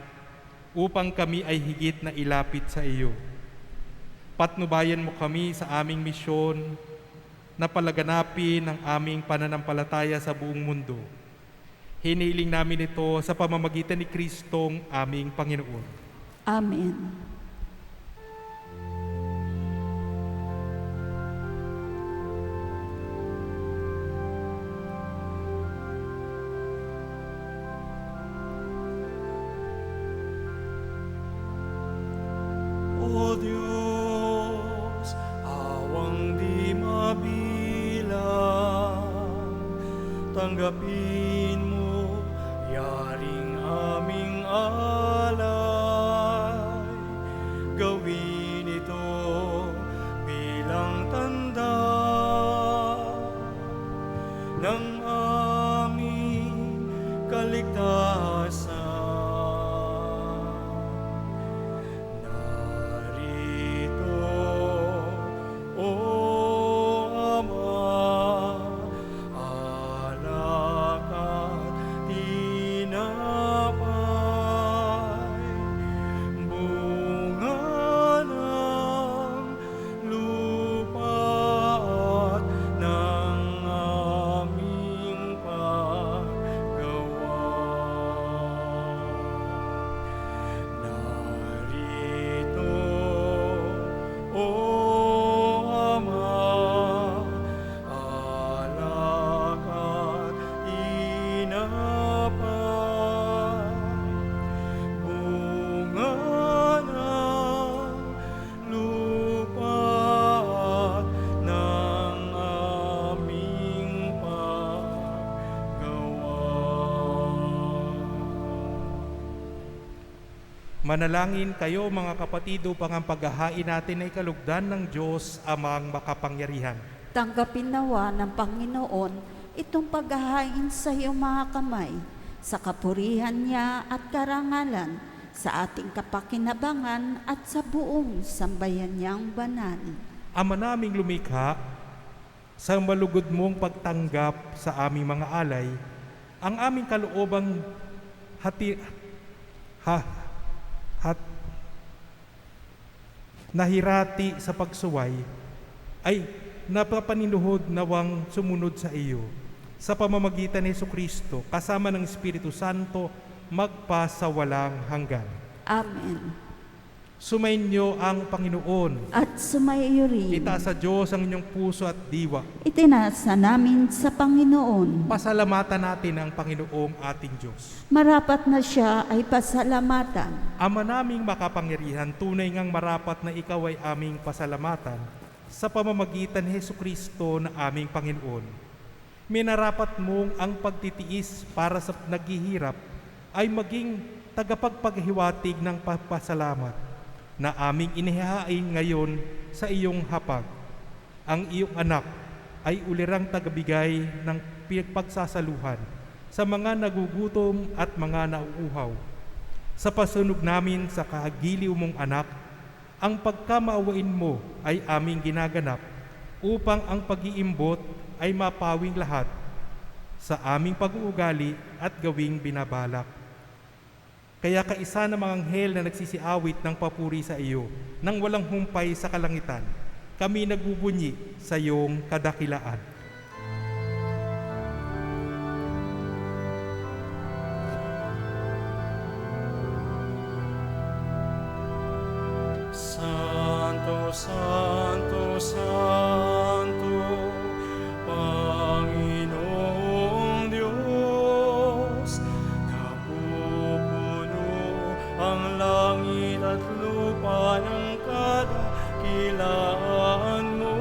upang kami ay higit na ilapit sa iyo. Patnubayan mo kami sa aming misyon na palaganapin ang aming pananampalataya sa buong mundo. Hinihiling namin ito sa pamamagitan ni Kristong aming Panginoon. Amen. O Diyos, awang di mabilang, tanggapin mo yaring aming alay. Gawin ito bilang tanda ng aming kaligtasan. Manalangin kayo mga kapatid upang ang paghahain natin ay kalugdan ng Diyos amang makapangyarihan. Tanggapin nawa ng Panginoon itong paghahain sa iyong mga kamay, sa kapurihan niya at karangalan, sa ating kapakinabangan at sa buong sambayan niyang banal. Ama naming lumikha, sa malugod mong pagtanggap sa aming mga alay, ang aming kaloobang nahirati sa pagsuway ay napapaninuhod nawang sumunod sa iyo sa pamamagitan ni Jesucristo kasama ng Espiritu Santo magpasawalang hanggan. Amen. Sumainyo ang Panginoon. At sumaiyo rin. Itaas sa Diyos ang inyong puso at diwa. Itinasa namin sa Panginoon. Pasalamatan natin ang Panginoong ating Diyos. Marapat na siya ay pasalamatan. Ama naming makapangyarihan, tunay ngang marapat na ikaw ay aming pasalamatan sa pamamagitan ni Jesucristo na aming Panginoon. Minarapat mong ang pagtitiis para sa naghihirap ay maging tagapagpaghiwatig ng pasalamat na aming inihahain ngayon sa iyong hapag. Ang iyong anak ay ulirang tagabigay ng pagsasaluhan sa mga nagugutom at mga nauuhaw. Sa pasunog namin sa kahagiliw mong anak, ang pagkamaawain mo ay aming ginaganap upang ang pag-iimbot ay mapawing lahat sa aming pag-uugali at gawing binabalak. Kaya kaisa ng mga anghel na nagsisiawit ng papuri sa iyo, nang walang humpay sa kalangitan, kami nagbubunyi sa iyong kadakilaan. Santo, Santo, Santo, Panginoong Diyos, napupuno ang langit at lupa ng kadakilaan mo.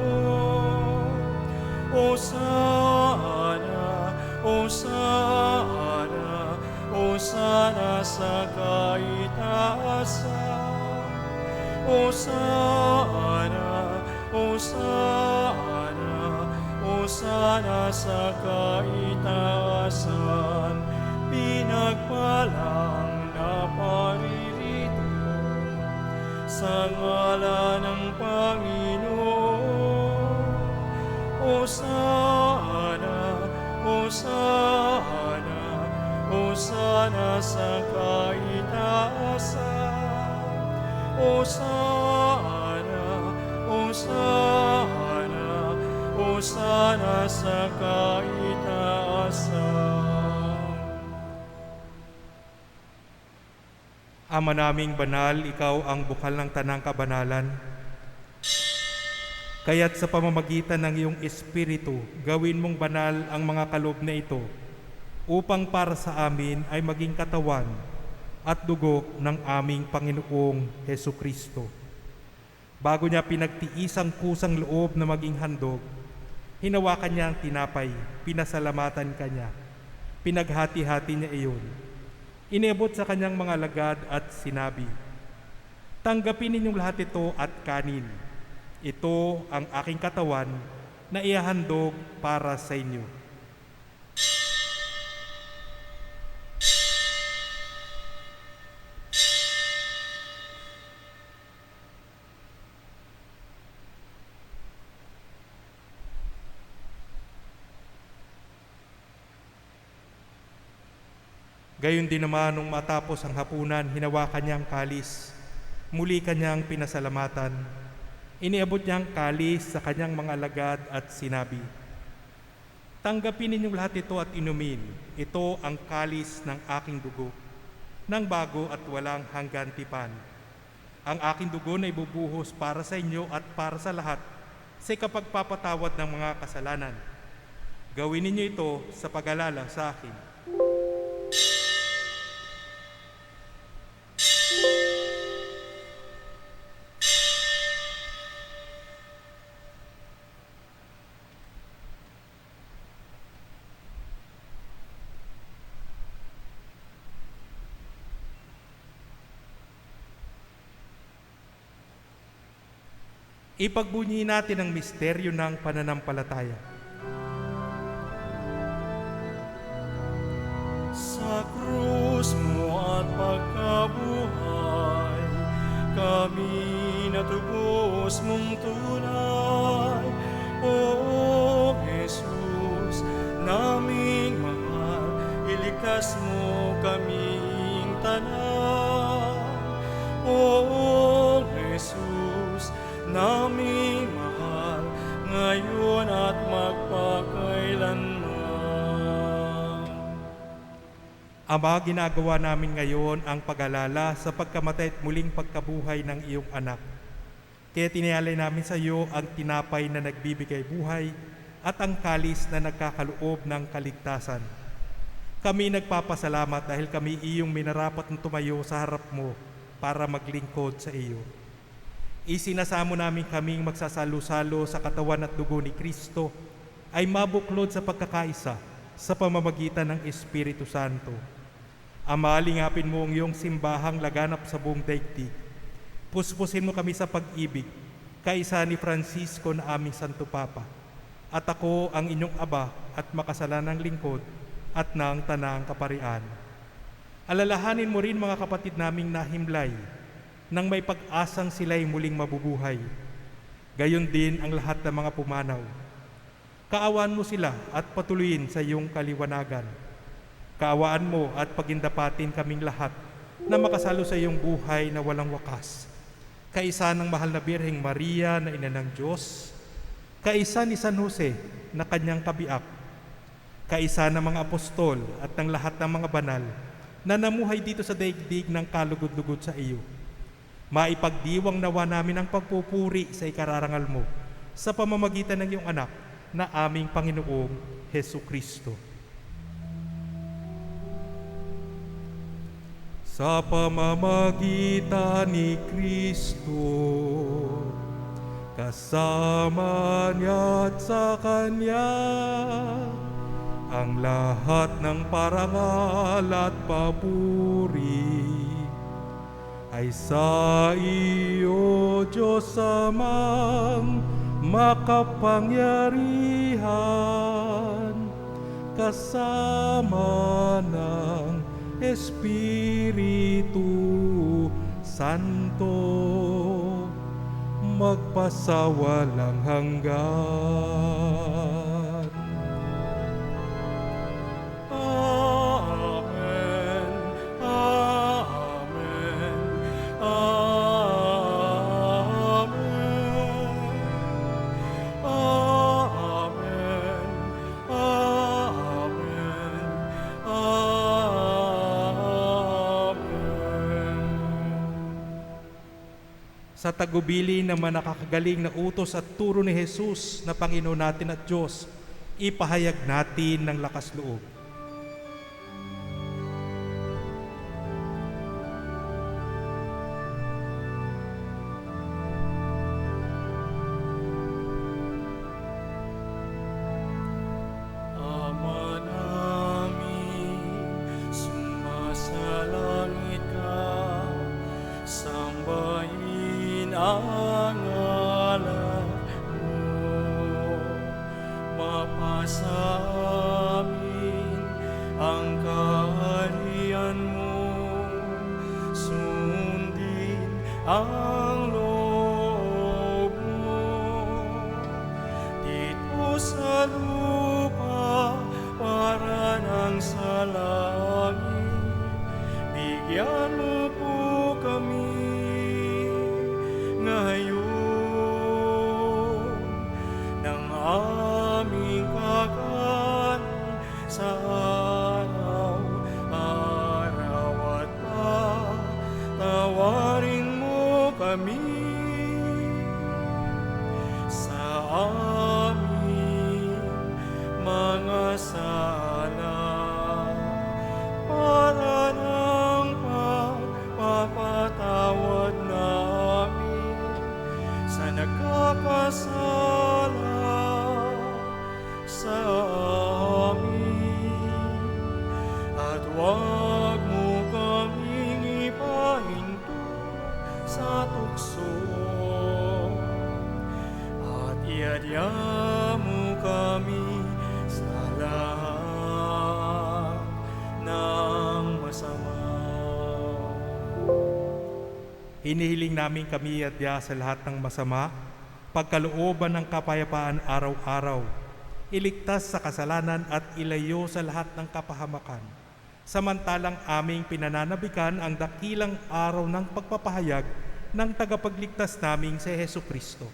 Hosana, Hosana, Hosana sa kaitaasan. Hosana, Hosana, Hosana sa kaitaasan. Pinagpalang na paririto sa ngalan ng Panginoon. Hosana, Hosana, Hosana sa kaitaasan. Hosana, Hosana, Hosana sa kaitaasan. Ama naming banal, ikaw ang bukal ng tanang kabanalan. Kaya't sa pamamagitan ng iyong Espiritu, gawin mong banal ang mga kaloob na ito upang para sa amin ay maging katawan at dugo ng aming Panginoong Hesukristo. Bago niya pinagtiis ang kusang loob na maging handog, hinawakan niya ang tinapay, pinasalamatan kanya, pinaghati-hati niya iyon. Inabot sa kanyang mga alagad at sinabi, "Tanggapin ninyong lahat ito at kanin. Ito ang aking katawan na ihahandog para sa inyo." Gayon din naman nung matapos ang hapunan, hinawakan niya ang kalis. Muli kanyang pinasalamatan. Iniabot niya ang kalis sa kanyang mga alagad at sinabi, "Tanggapin ninyong lahat ito at inumin. Ito ang kalis ng aking dugo, ng bago at walang hanggan tipan. Ang aking dugo na ibubuhos para sa inyo at para sa lahat sa kapagpapatawad ng mga kasalanan. Gawin ninyo ito sa pag-alala sa akin." Ipagbunyi natin ang misteryo ng pananampalataya. Sa krus mo at pagkabuhay, kami natubos mong tunay. O ligtas mo kaming tanan. O Jesus, naming mahal, ngayon at magpakailanman. Ama, ginagawa namin ngayon ang pag-alala sa pagkamatay at muling pagkabuhay ng iyong anak. Kaya tiniyalay namin sa iyo ang tinapay na nagbibigay buhay at ang kalis na nagkakaloob ng kaligtasan. Kami nagpapasalamat dahil kami iyong minarapat na tumayo sa harap mo para maglingkod sa iyo. Isinasamo namin kaming magsasalo-salo sa katawan at dugo ni Kristo ay mabuklod sa pagkakaisa sa pamamagitan ng Espiritu Santo. Ama, lingapin mo ang iyong simbahang laganap sa buong daigdig. Puspusin mo kami sa pag-ibig, kaisa ni Francisco na aming Santo Papa, at ako ang inyong aba at makasalanang lingkod at ng tanang kaparian. Alalahanin mo rin mga kapatid naming nahimlay, nang may pag-asang sila'y muling mabubuhay. Gayon din ang lahat ng mga pumanaw. Kaawaan mo sila at patuloyin sa iyong kaliwanagan. Kaawaan mo at pagindapatin kaming lahat na makasalo sa iyong buhay na walang wakas. Kaisa ng mahal na Birheng Maria na Ina ng Diyos, kaisa ni San Jose na kanyang kabiak, kaisa ng mga apostol at ng lahat ng mga banal na namuhay dito sa daigdig ng kalugod-lugod sa iyo. Maipagdiwang nawa namin ang pagpupuri sa ikararangal mo sa pamamagitan ng iyong anak na aming Panginoong Hesu Kristo. Sa pamamagitan ni Kristo, kasama niya at sa Kanya, ang lahat ng parangal at papuri ay sa iyo, Diyos Amang makapangyarihan, kasama ng Espiritu Santo, magpasawalang hanggan. Amen. Amen. Amen. Amen. Amen. Amen. Sa tagubili naman nakakagaling na utos at turo ni Jesus na Panginoon natin at Diyos, ipahayag natin ng lakas loob. Ama namin, sumasalangit ka, sambahin ang ngalan mo. Mapasa amin ang kaharian mo, sundin ang loob mo. Dito sa lupa para nang sa langit, bigyan mo po kami ngayon ng aming kakanin sa araw-araw, at patawarin mo kami sa aming mga sala, para ng pagpapatawad namin sa nagkakasala sa amin. At huwag mo kaming ipahinto sa tukso, at iadya mo kami sa lahat ng masama. Hinihiling namin kami adya sa lahat ng masama, pagkalooban ng kapayapaan araw-araw, iligtas sa kasalanan at ilayo sa lahat ng kapahamakan, samantalang aming pinananabikan ang dakilang araw ng pagpapahayag ng tagapagligtas naming si Hesu Kristo.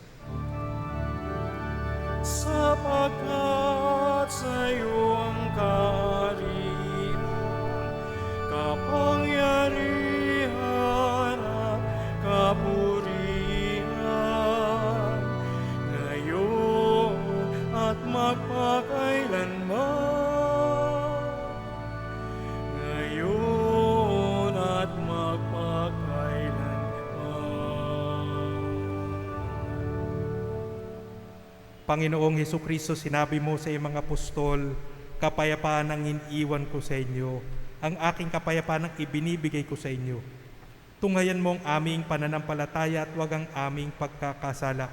Sapagkat sa iyo ang kaharian, kapangyarihan at kapurihan, ngayon at magpakailanman. Ngayon at magpakailanman. Panginoong Hesu Kristo, sinabi mo sa iyong mga apostol, kapayapaan ang iniiwan ko sa inyo, ang aking kapayapaan ang ibinibigay ko sa inyo. Tunghayan mo ang aming pananampalataya at huwag ang aming pagkakasala.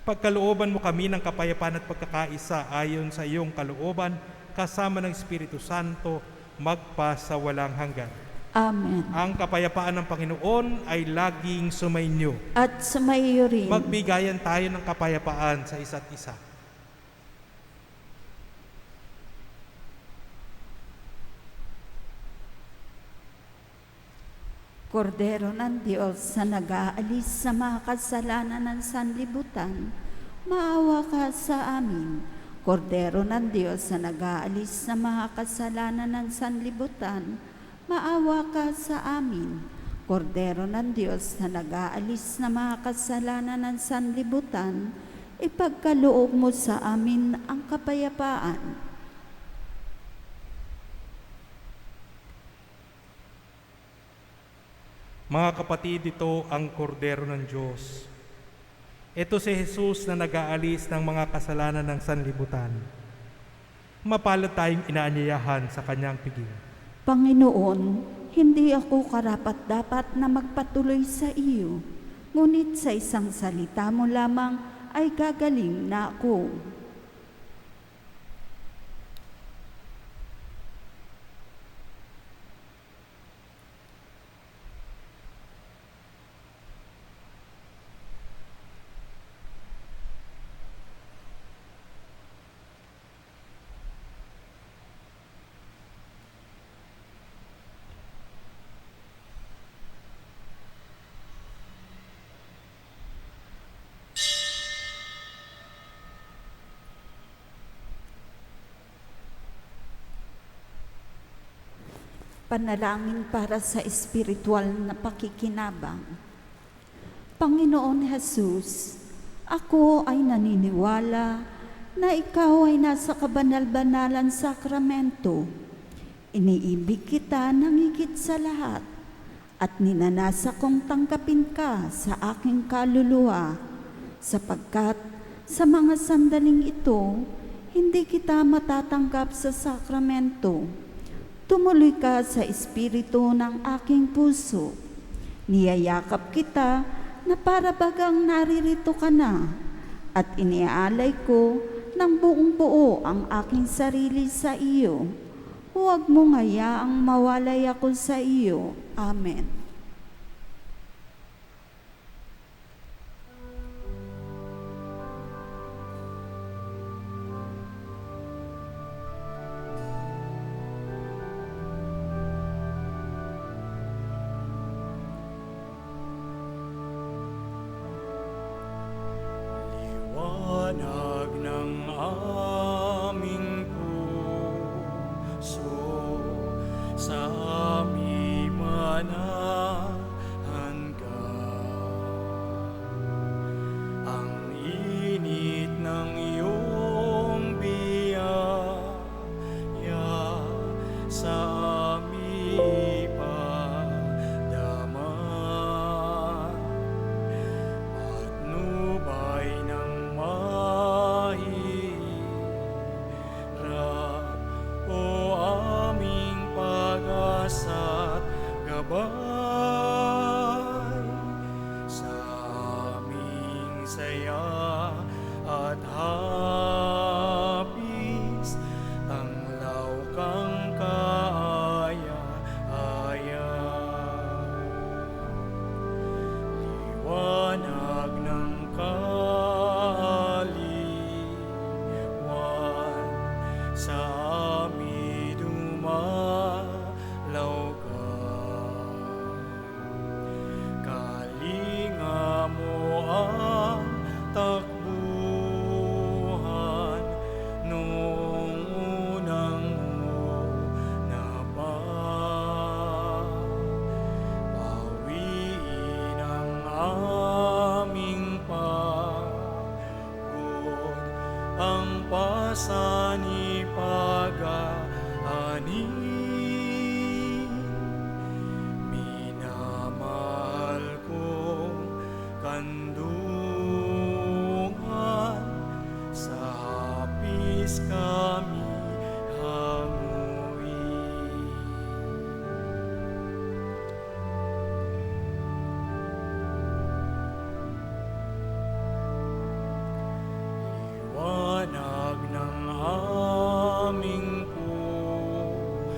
Pagkalooban mo kami ng kapayapaan at pagkakaisa ayon sa iyong kalooban, kasama ng Espiritu Santo, magpa sa walang hanggan. Amen. Ang kapayapaan ng Panginoon ay laging sumainyo. At sumayo rin. Magbigayan tayo ng kapayapaan sa isa't isa. Kordero ng Diyos na nag-aalis sa mga kasalanan ng sanlibutan, maawa ka sa amin. Kordero ng Diyos na nag-aalis sa mga kasalanan ng sanlibutan, maawa ka sa amin. Kordero ng Diyos na nag-aalis na mga kasalanan ng sanlibutan, ipagkaloob mo sa amin ang kapayapaan. Mga kapatid, ito ang kordero ng Diyos. Ito si Jesus na nag-aalis ng mga kasalanan ng sanlibutan. Mapalad tayong inaanyayahan sa kanyang piging. Panginoon, hindi ako karapat-dapat na magpatuloy sa iyo, ngunit sa isang salita mo lamang ay gagaling na ako. Panalangin para sa espiritual na pakikinabang. Panginoon Jesus, ako ay naniniwala na ikaw ay nasa kabanal-banalan sakramento. Iniibig kita ng higit sa lahat at ninanasa kong tanggapin ka sa aking kaluluwa, sapagkat sa mga sandaling ito, hindi kita matatanggap sa sakramento. Tumuloy ka sa espiritu ng aking puso. Niyayakap kita na para bagang naririto ka na at iniaalay ko ng buong buo ang aking sarili sa iyo. Huwag mong hayaang mawalay ako sa iyo. Amen. Liwanag ng aming puso, sa aming manahan ka. Ang init ng iyong biyaya sa aming padama. Patnubay ng mahirap, o aming pag-asa't gabay. Sa aming saya at hapis, tanglaw kang kaaya-aya. Liwanag ng kaliwan, sa amin dumaan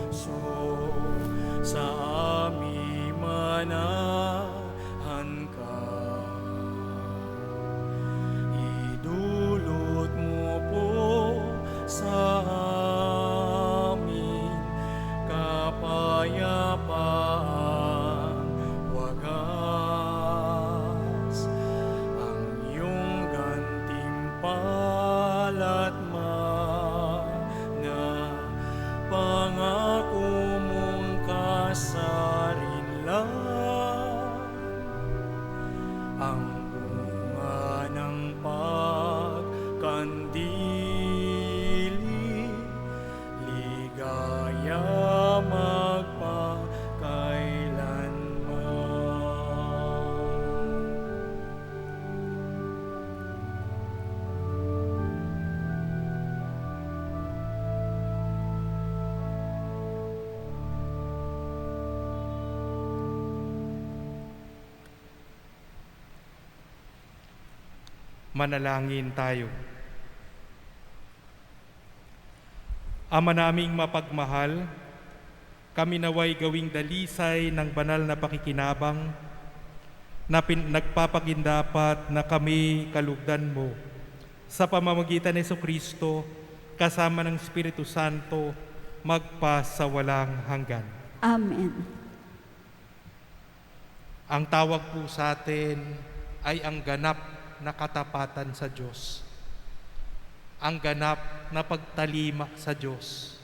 sa aming manahan ka. Idulot mo po sa amin kapayapaan wagas, ang iyong gantimpala't mana, pangako mong kasarinlan, ang bunga ng pagkandili, ligaya magpakailanman. Manalangin tayo. Ama naming mapagmahal, kami naway gawing dalisay ng banal na pakikinabang na nagpapagindapat na kami kalugdan mo sa pamamagitan ni Jesucristo kasama ng Espiritu Santo magpa sa walang hanggan. Amen. Ang tawag po sa atin ay ang ganap na katapatan sa Diyos. Ang ganap na pagtalima sa Diyos.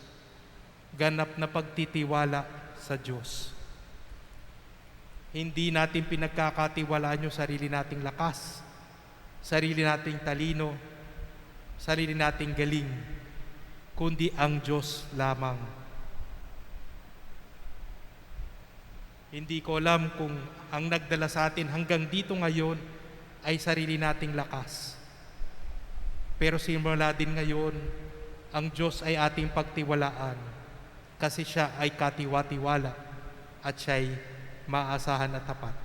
Ganap na pagtitiwala sa Diyos. Hindi natin pinagkakatiwalaan yung sarili nating lakas, sarili nating talino, sarili nating galing, kundi ang Diyos lamang. Hindi ko alam kung ang nagdala sa atin hanggang dito ngayon ay sarili nating lakas. Pero simula din ngayon, ang Diyos ay ating pagtiwalaan kasi siya ay katiwa-tiwala at siya'y maasahan at tapat.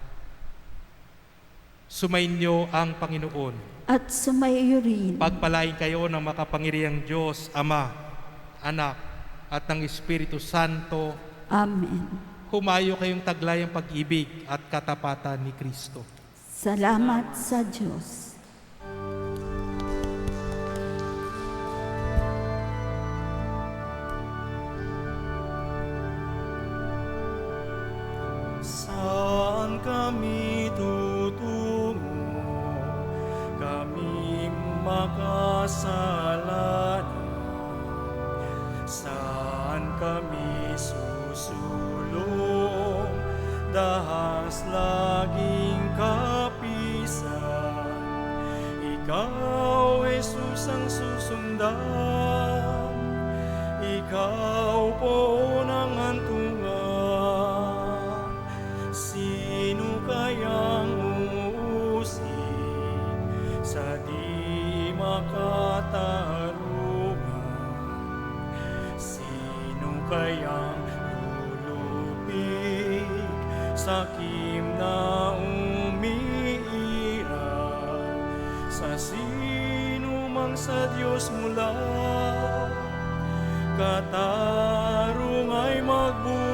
Sumainyo ang Panginoon. At sumayo rin. Pagpalain kayo ng makapangyarihang Diyos, Ama, Anak, at ng Espiritu Santo. Amen. Humayo kayong taglayang pag-ibig at katapatan ni Kristo. Salamat sa Diyos. Saan kami tutungo? Kami makasalanan. Saan kami susulong? Dahas laging kapisan. Ikaw, Jesus, ang susundan. Ikaw po ang hantungan. Sino kayang uusig sa di makatarungan? Sino kayang lulupig sa kim na umiiral? Sa sino mang sa Diyos mula, katarung ay magbuhay.